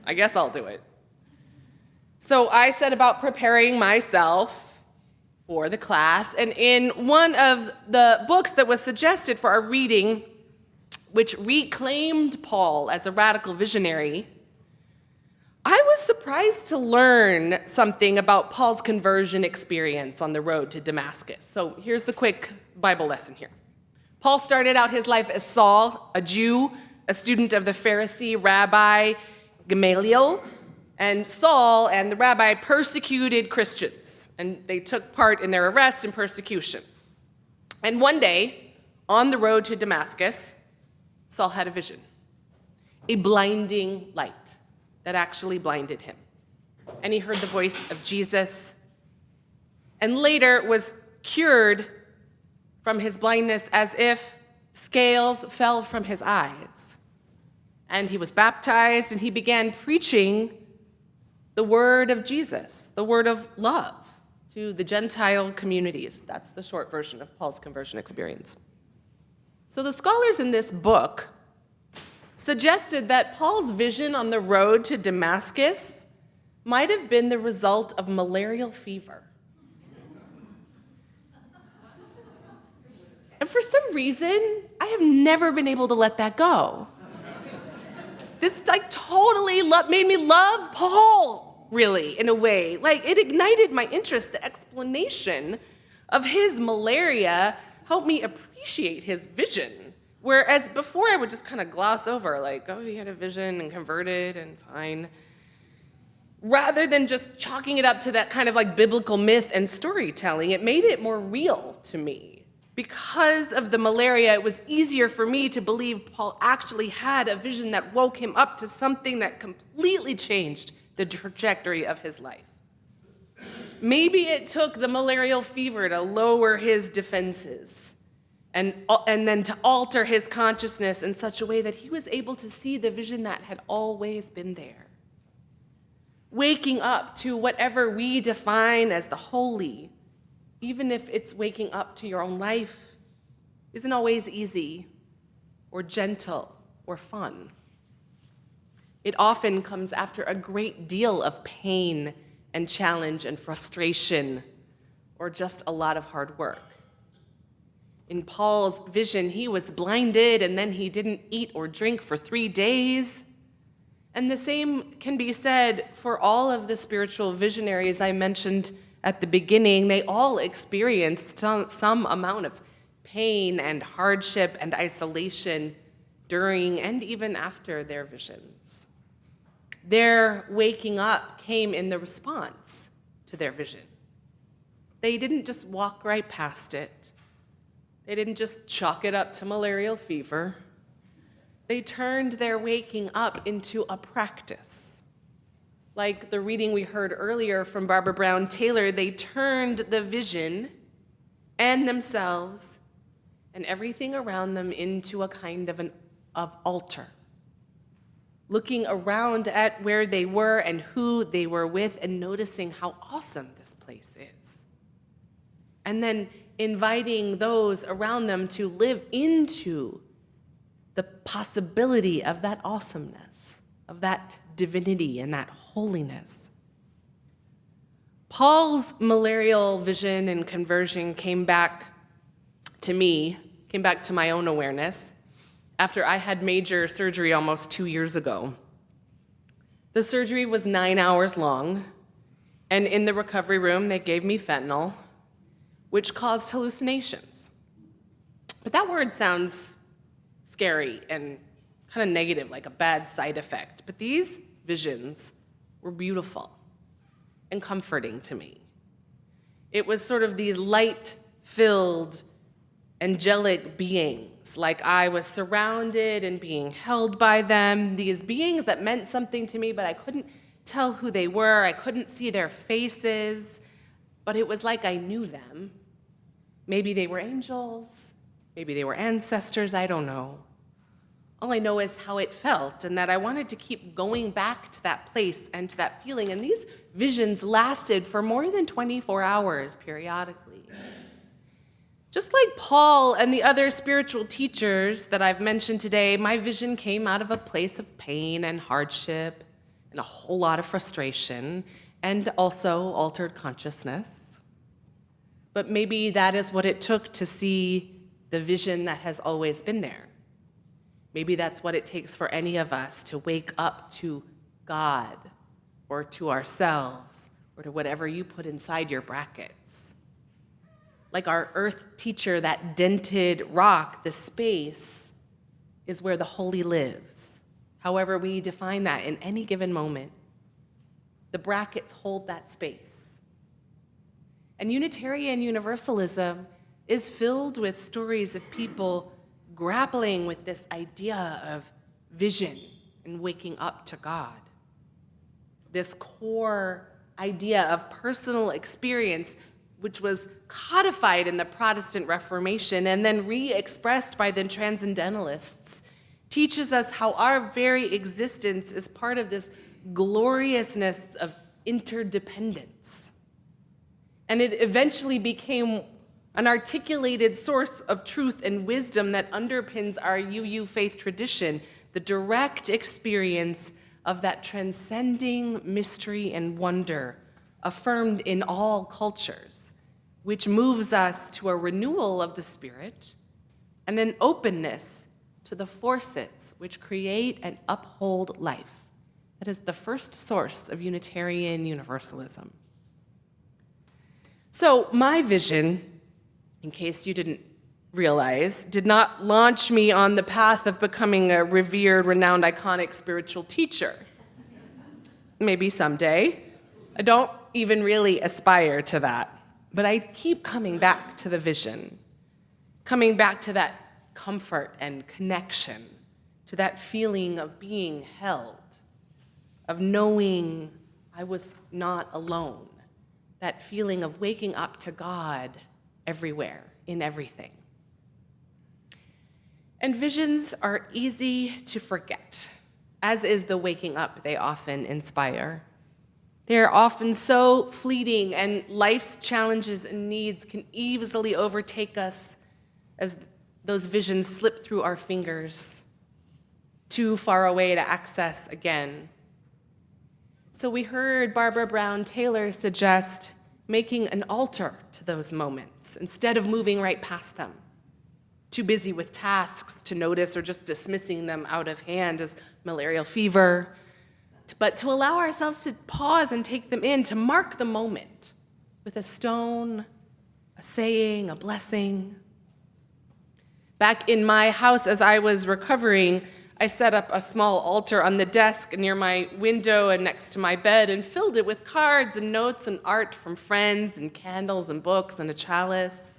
I guess I'll do it. So I set about preparing myself for the class, and in one of the books that was suggested for our reading, which reclaimed Paul as a radical visionary, I was surprised to learn something about Paul's conversion experience on the road to Damascus. So here's the quick Bible lesson here. Paul started out his life as Saul, a Jew, a student of the Pharisee rabbi Gamaliel, and Saul and the rabbi persecuted Christians, and they took part in their arrest and persecution. And one day, on the road to Damascus, Saul had a vision, a blinding light that actually blinded him. And he heard the voice of Jesus, and later was cured from his blindness as if scales fell from his eyes. And he was baptized, and he began preaching the word of Jesus, the word of love to the Gentile communities. That's the short version of Paul's conversion experience. So the scholars in this book suggested that Paul's vision on the road to Damascus might have been the result of malarial fever. And for some reason, I have never been able to let that go. This totally made me love Paul, really, in a way. It ignited my interest. The explanation of his malaria helped me appreciate his vision. Whereas before I would just kind of gloss over, he had a vision and converted and fine. Rather than just chalking it up to that kind of biblical myth and storytelling, it made it more real to me. Because of the malaria, it was easier for me to believe Paul actually had a vision that woke him up to something that completely changed the trajectory of his life. Maybe it took the malarial fever to lower his defenses and then to alter his consciousness in such a way that he was able to see the vision that had always been there. Waking up to whatever we define as the holy, even if it's waking up to your own life, isn't always easy or gentle or fun. It often comes after a great deal of pain and challenge and frustration, or just a lot of hard work. In Paul's vision, he was blinded, and then he didn't eat or drink for 3 days. And the same can be said for all of the spiritual visionaries I mentioned at the beginning. They all experienced some amount of pain and hardship and isolation during and even after their visions. Their waking up came in the response to their vision. They didn't just walk right past it. They didn't just chalk it up to malarial fever. They turned their waking up into a practice. Like the reading we heard earlier from Barbara Brown Taylor, they turned the vision and themselves and everything around them into a kind of altar. Looking around at where they were and who they were with and noticing how awesome this place is. And then inviting those around them to live into the possibility of that awesomeness, of that divinity and that holiness. Paul's malarial vision and conversion came back to me, came back to my own awareness after I had major surgery almost 2 years ago. The surgery was 9 hours long, and in the recovery room, they gave me fentanyl, which caused hallucinations. But that word sounds scary and kind of negative, like a bad side effect. But these visions were beautiful and comforting to me. It was sort of these light-filled, angelic beings, like I was surrounded and being held by them, these beings that meant something to me, but I couldn't tell who they were. I couldn't see their faces, but it was like I knew them. Maybe they were angels, maybe they were ancestors, I don't know. All I know is how it felt, and that I wanted to keep going back to that place and to that feeling. And these visions lasted for more than 24 hours periodically. Just like Paul and the other spiritual teachers that I've mentioned today, my vision came out of a place of pain and hardship and a whole lot of frustration and also altered consciousness. But maybe that is what it took to see the vision that has always been there. Maybe that's what it takes for any of us to wake up to God or to ourselves or to whatever you put inside your brackets. Like our earth teacher, that dented rock, the space is where the holy lives. However we define that in any given moment. The brackets hold that space. And Unitarian Universalism is filled with stories of people grappling with this idea of vision and waking up to God. This core idea of personal experience, which was codified in the Protestant Reformation and then re-expressed by the Transcendentalists, teaches us how our very existence is part of this gloriousness of interdependence. And it eventually became an articulated source of truth and wisdom that underpins our UU faith tradition, the direct experience of that transcending mystery and wonder affirmed in all cultures, which moves us to a renewal of the spirit and an openness to the forces which create and uphold life. That is the first source of Unitarian Universalism. So my vision, in case you didn't realize, did not launch me on the path of becoming a revered, renowned, iconic spiritual teacher. Maybe someday. I don't even really aspire to that, but I keep coming back to the vision, coming back to that comfort and connection, to that feeling of being held, of knowing I was not alone, that feeling of waking up to God everywhere, in everything. And visions are easy to forget, as is the waking up they often inspire. They are often so fleeting, and life's challenges and needs can easily overtake us as those visions slip through our fingers, too far away to access again. So we heard Barbara Brown Taylor suggest making an altar to those moments instead of moving right past them, too busy with tasks to notice or just dismissing them out of hand as malarial fever, but to allow ourselves to pause and take them in, to mark the moment with a stone, a saying, a blessing. Back in my house, as I was recovering, I set up a small altar on the desk near my window and next to my bed and filled it with cards and notes and art from friends and candles and books and a chalice,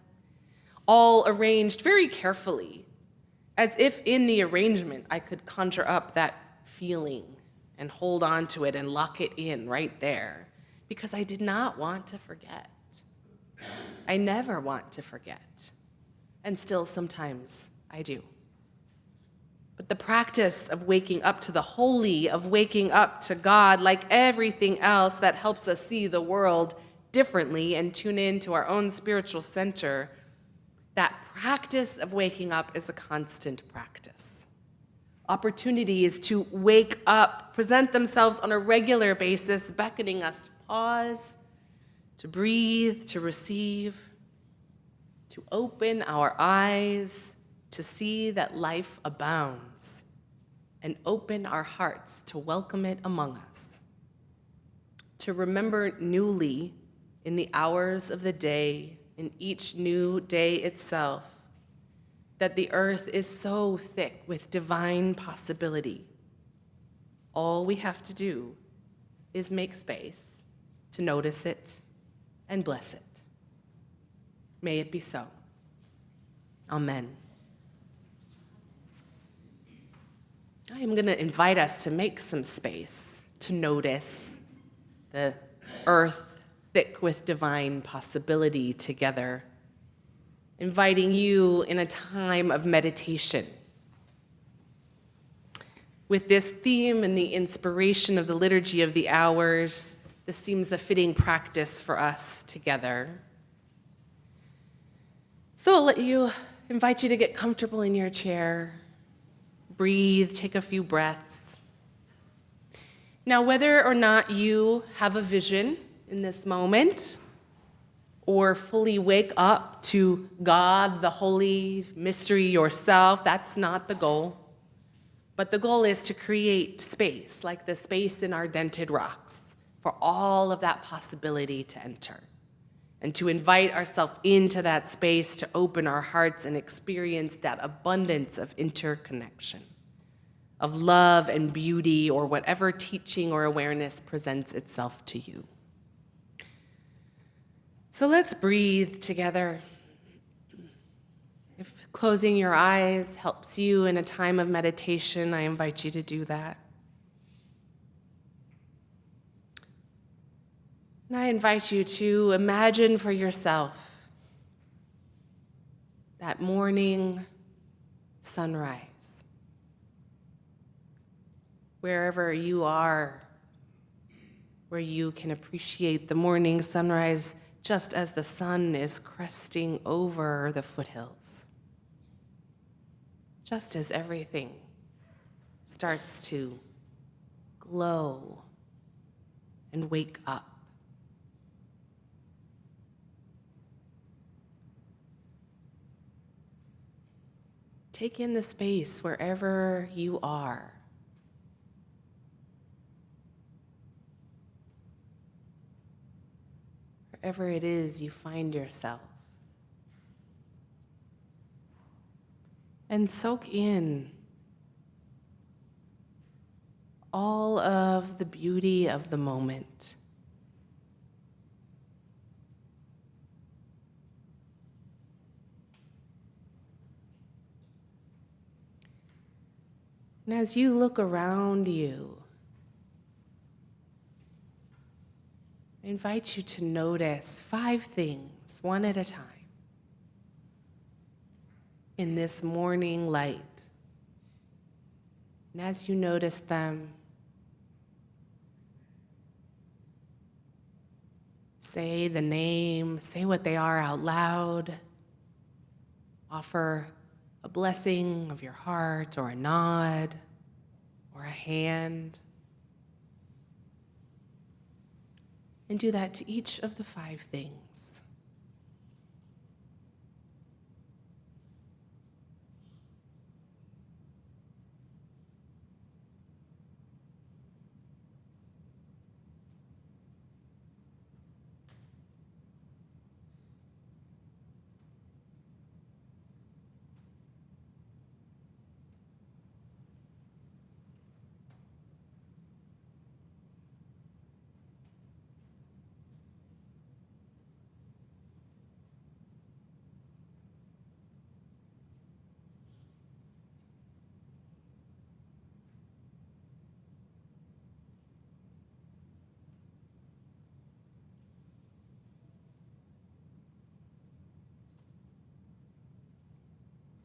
all arranged very carefully, as if in the arrangement I could conjure up that feeling and hold on to it and lock it in right there, because I did not want to forget. I never want to forget, and still sometimes I do. But the practice of waking up to the holy, of waking up to God, like everything else that helps us see the world differently and tune into our own spiritual center, that practice of waking up is a constant practice. Opportunities to wake up present themselves on a regular basis, beckoning us to pause, to breathe, to receive, to open our eyes to see that life abounds, and open our hearts to welcome it among us. To remember newly in the hours of the day, in each new day itself, that the earth is so thick with divine possibility. All we have to do is make space to notice it and bless it. May it be so. Amen. I am going to invite us to make some space to notice the earth thick with divine possibility together, inviting you in a time of meditation. With this theme and the inspiration of the Liturgy of the Hours, this seems a fitting practice for us together. So I'll invite you to get comfortable in your chair, breathe, take a few breaths. Now, whether or not you have a vision in this moment, or fully wake up to God, the holy mystery yourself, that's not the goal. But the goal is to create space, like the space in our dented rocks, for all of that possibility to enter. And to invite ourselves into that space, to open our hearts and experience that abundance of interconnection, of love and beauty, or whatever teaching or awareness presents itself to you. So let's breathe together. If closing your eyes helps you in a time of meditation, I invite you to do that. And I invite you to imagine for yourself that morning sunrise. Wherever you are, where you can appreciate the morning sunrise just as the sun is cresting over the foothills. Just as everything starts to glow and wake up. Take in the space wherever you are. Wherever it is you find yourself. And soak in all of the beauty of the moment. And as you look around you, I invite you to notice 5 things, one at a time, in this morning light. And as you notice them, say the name, say what they are out loud, offer a blessing of your heart or a nod or a hand. And do that to each of the 5 things.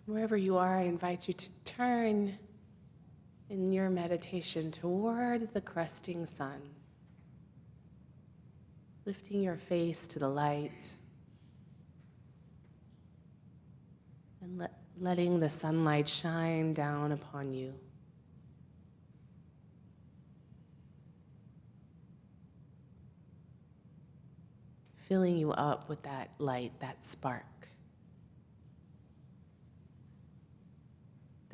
Wherever you are, I invite you to turn in your meditation toward the cresting sun, lifting your face to the light and letting the sunlight shine down upon you. Filling you up with that light, that spark.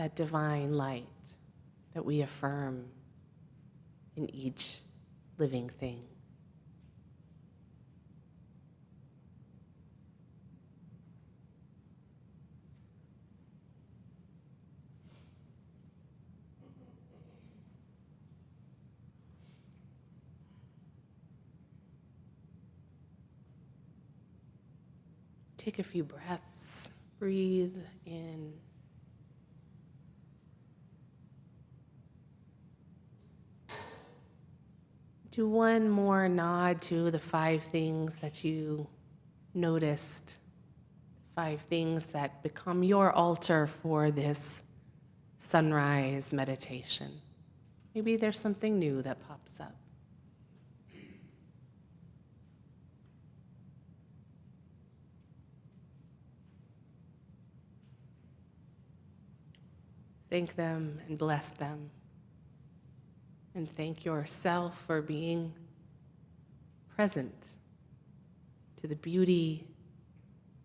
that divine light that we affirm in each living thing. Take a few breaths. Breathe in. Do one more nod to the 5 things that you noticed, 5 things that become your altar for this sunrise meditation. Maybe there's something new that pops up. Thank them and bless them. And thank yourself for being present to the beauty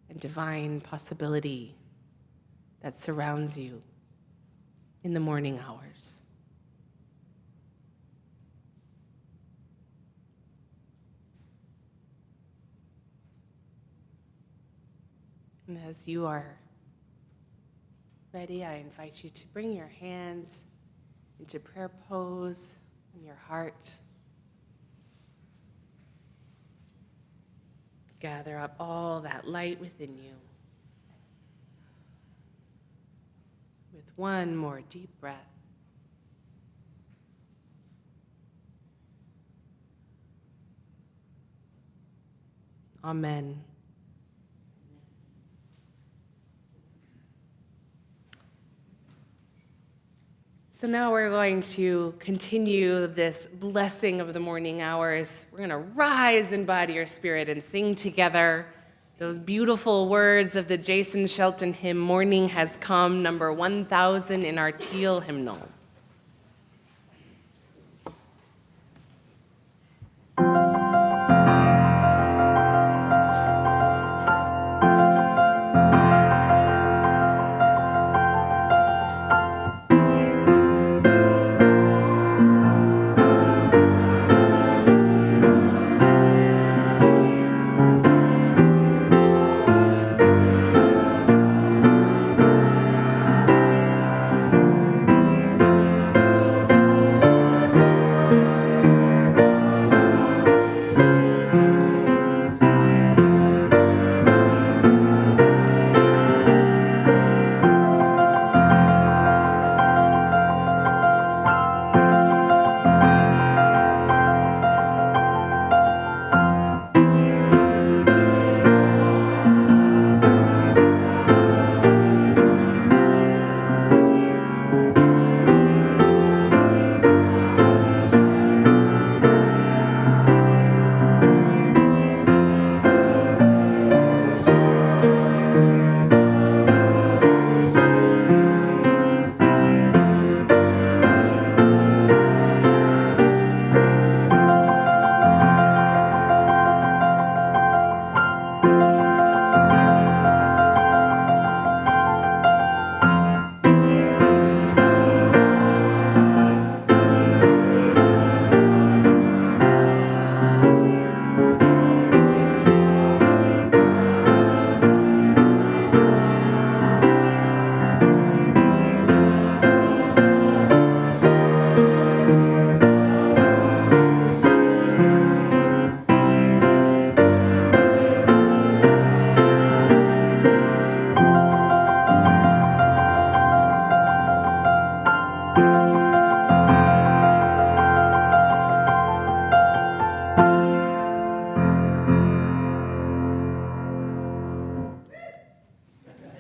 and divine possibility that surrounds you in the morning hours. And as you are ready, I invite you to bring your hands into prayer pose in your heart. Gather up all that light within you. With one more deep breath. Amen. So now we're going to continue this blessing of the morning hours. We're going to rise in body or spirit and sing together those beautiful words of the Jason Shelton hymn, Morning Has Come, number 1000 in our teal hymnal.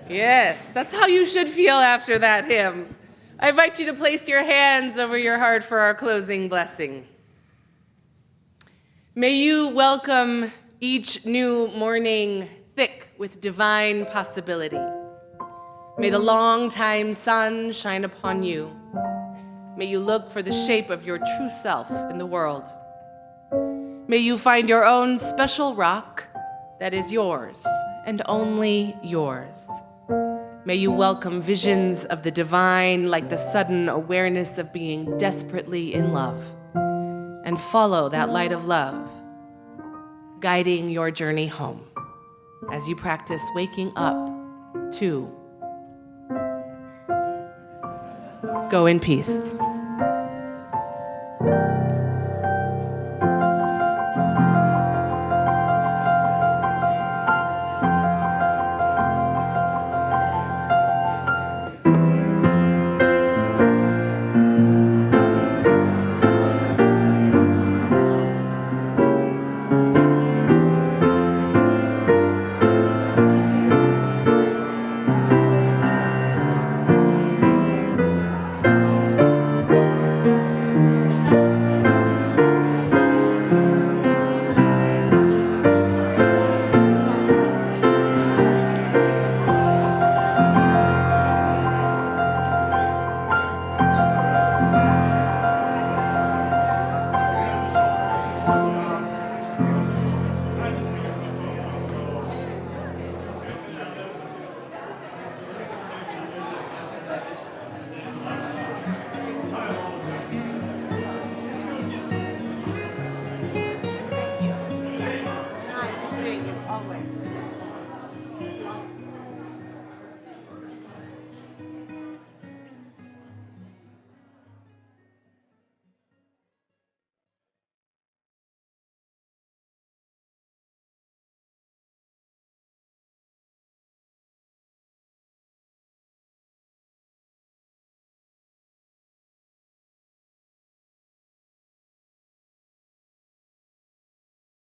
Yes, that's how you should feel after that hymn. I invite you to place your hands over your heart for our closing blessing. May you welcome each new morning thick with divine possibility. May the long-time sun shine upon you. May you look for the shape of your true self in the world. May you find your own special rock that is yours and only yours. May you welcome visions of the divine like the sudden awareness of being desperately in love, and follow that light of love, guiding your journey home as you practice waking up to. Go in peace.